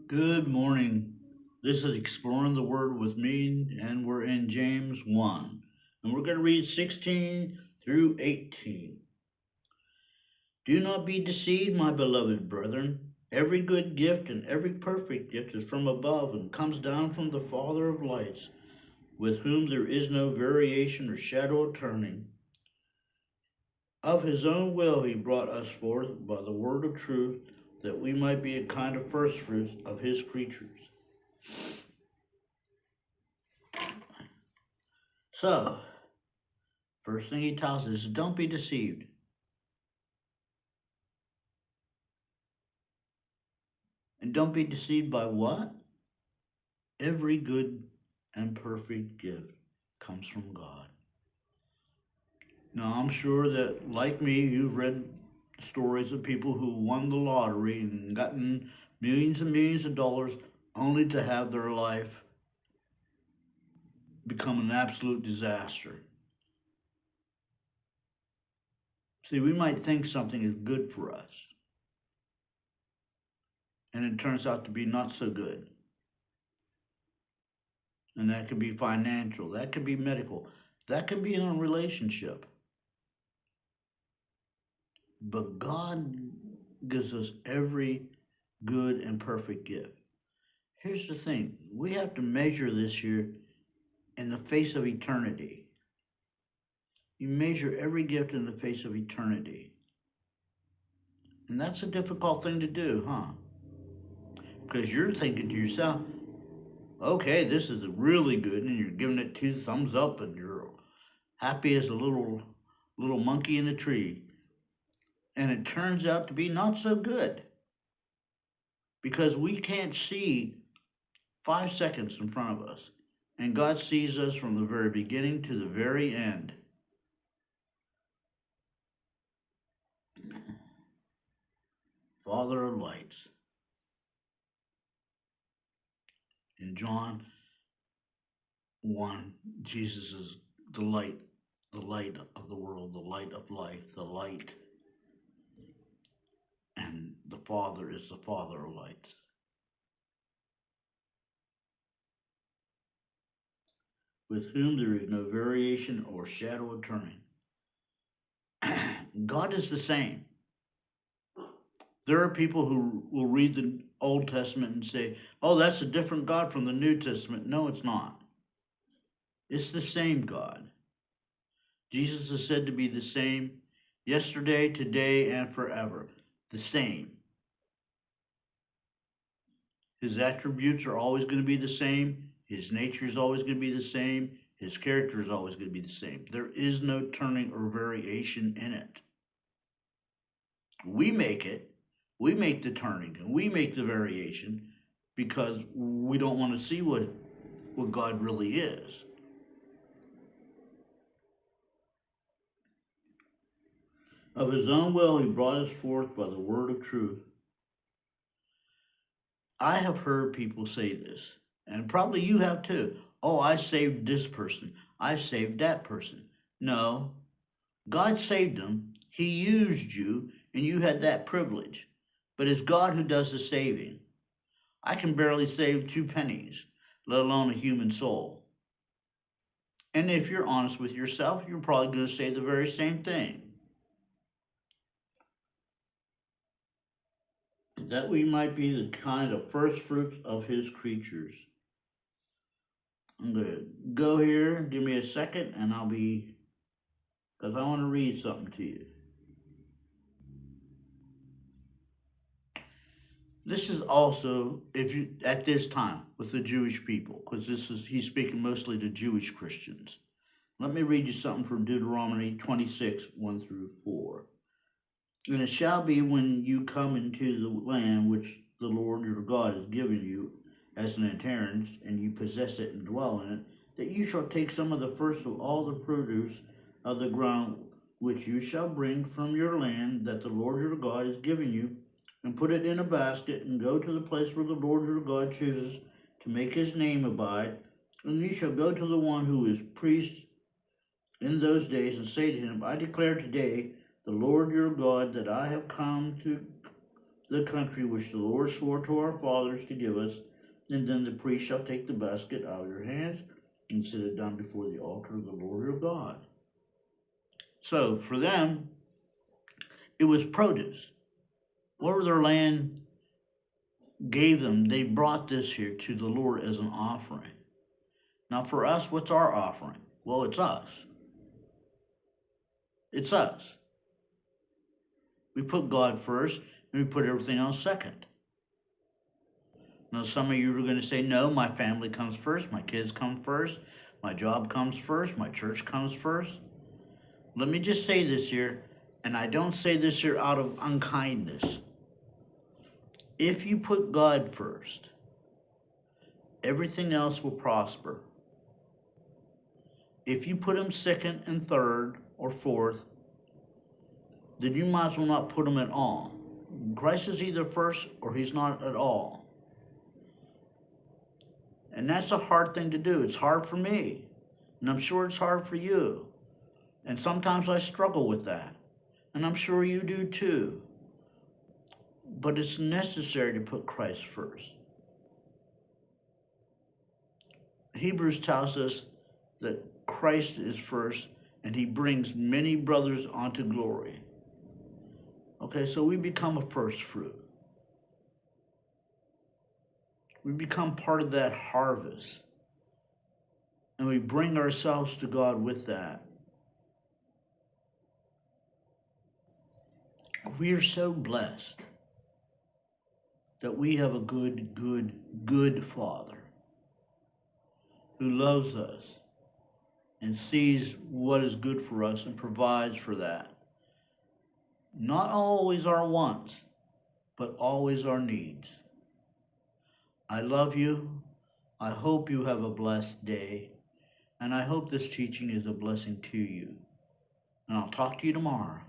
Good morning. This is Exploring the Word with me, and we're in James 1. And we're going to read 16 through 18. Do not be deceived, my beloved brethren. Every good gift and every perfect gift is from above and comes down from the Father of lights, with whom there is no variation or shadow of turning. Of his own will he brought us forth by the word of truth, that we might be a kind of firstfruits of his creatures. So, first thing he tells us is don't be deceived. And don't be deceived by what? Every good and perfect gift comes from God. Now, I'm sure that, like me, you've read stories of people who won the lottery and gotten millions and millions of dollars only to have their life become an absolute disaster. See, we might think something is good for us, and it turns out to be not so good. And that could be financial, that could be medical, that could be in a relationship. But God gives us every good and perfect gift. Here's the thing, we have to measure this here in the face of eternity. You measure every gift in the face of eternity. And that's a difficult thing to do, huh? Because you're thinking to yourself, okay, this is really good, and you're giving it two thumbs up, and you're happy as a little monkey in a tree. And it turns out to be not so good because we can't see 5 seconds in front of us, and God sees us from the very beginning to the very end. Father of lights. In John 1, Jesus is the light of the world, the light of life, the light, and the Father is the Father of lights. With whom there is no variation or shadow of turning. God is the same. There are people who will read the Old Testament and say, oh, that's a different God from the New Testament. No, it's not. It's the same God. Jesus is said to be the same yesterday, today, and forever. The same. His attributes are always going to be the same. His nature is always going to be the same. His character is always going to be the same. There is no turning or variation in it. We make it. We make the turning and we make the variation because we don't want to see what God really is. Of his own will, he brought us forth by the word of truth. I have heard people say this, and probably you have too. Oh, I saved this person. I saved that person. No, God saved them. He used you, and you had that privilege. But it's God who does the saving. I can barely save two pennies, let alone a human soul. And if you're honest with yourself, you're probably going to say the very same thing. That we might be the kind of first fruits of his creatures. I'm going to go here, give me a second, and because I want to read something to you. This is also, if you, at this time, with the Jewish people, because he's speaking mostly to Jewish Christians. Let me read you something from Deuteronomy 26, 1 through 4. And it shall be when you come into the land which the Lord your God has given you as an inheritance, and you possess it and dwell in it, that you shall take some of the first of all the produce of the ground which you shall bring from your land that the Lord your God has given you, and put it in a basket, and go to the place where the Lord your God chooses to make his name abide. And you shall go to the one who is priest in those days, and say to him, I declare today, the Lord your God, that I have come to the country which the Lord swore to our fathers to give us, and then the priest shall take the basket out of your hands and set it down before the altar of the Lord your God. So for them, it was produce. Whatever their land gave them, they brought this here to the Lord as an offering. Now for us, what's our offering? Well, it's us. It's us. We put God first, and we put everything else second. Now, some of you are going to say, no, my family comes first, my kids come first, my job comes first, my church comes first. Let me just say this here, and I don't say this here out of unkindness. If you put God first, everything else will prosper. If you put him second and third or fourth, then you might as well not put him at all. Christ is either first or he's not at all. And that's a hard thing to do. It's hard for me. And I'm sure it's hard for you. And sometimes I struggle with that. And I'm sure you do too. But it's necessary to put Christ first. Hebrews tells us that Christ is first and he brings many brothers onto glory. Okay, so we become a first fruit. We become part of that harvest. And we bring ourselves to God with that. We are so blessed that we have a good Father who loves us and sees what is good for us and provides for that. Not always our wants, but always our needs. I love you. I hope you have a blessed day. And I hope this teaching is a blessing to you. And I'll talk to you tomorrow.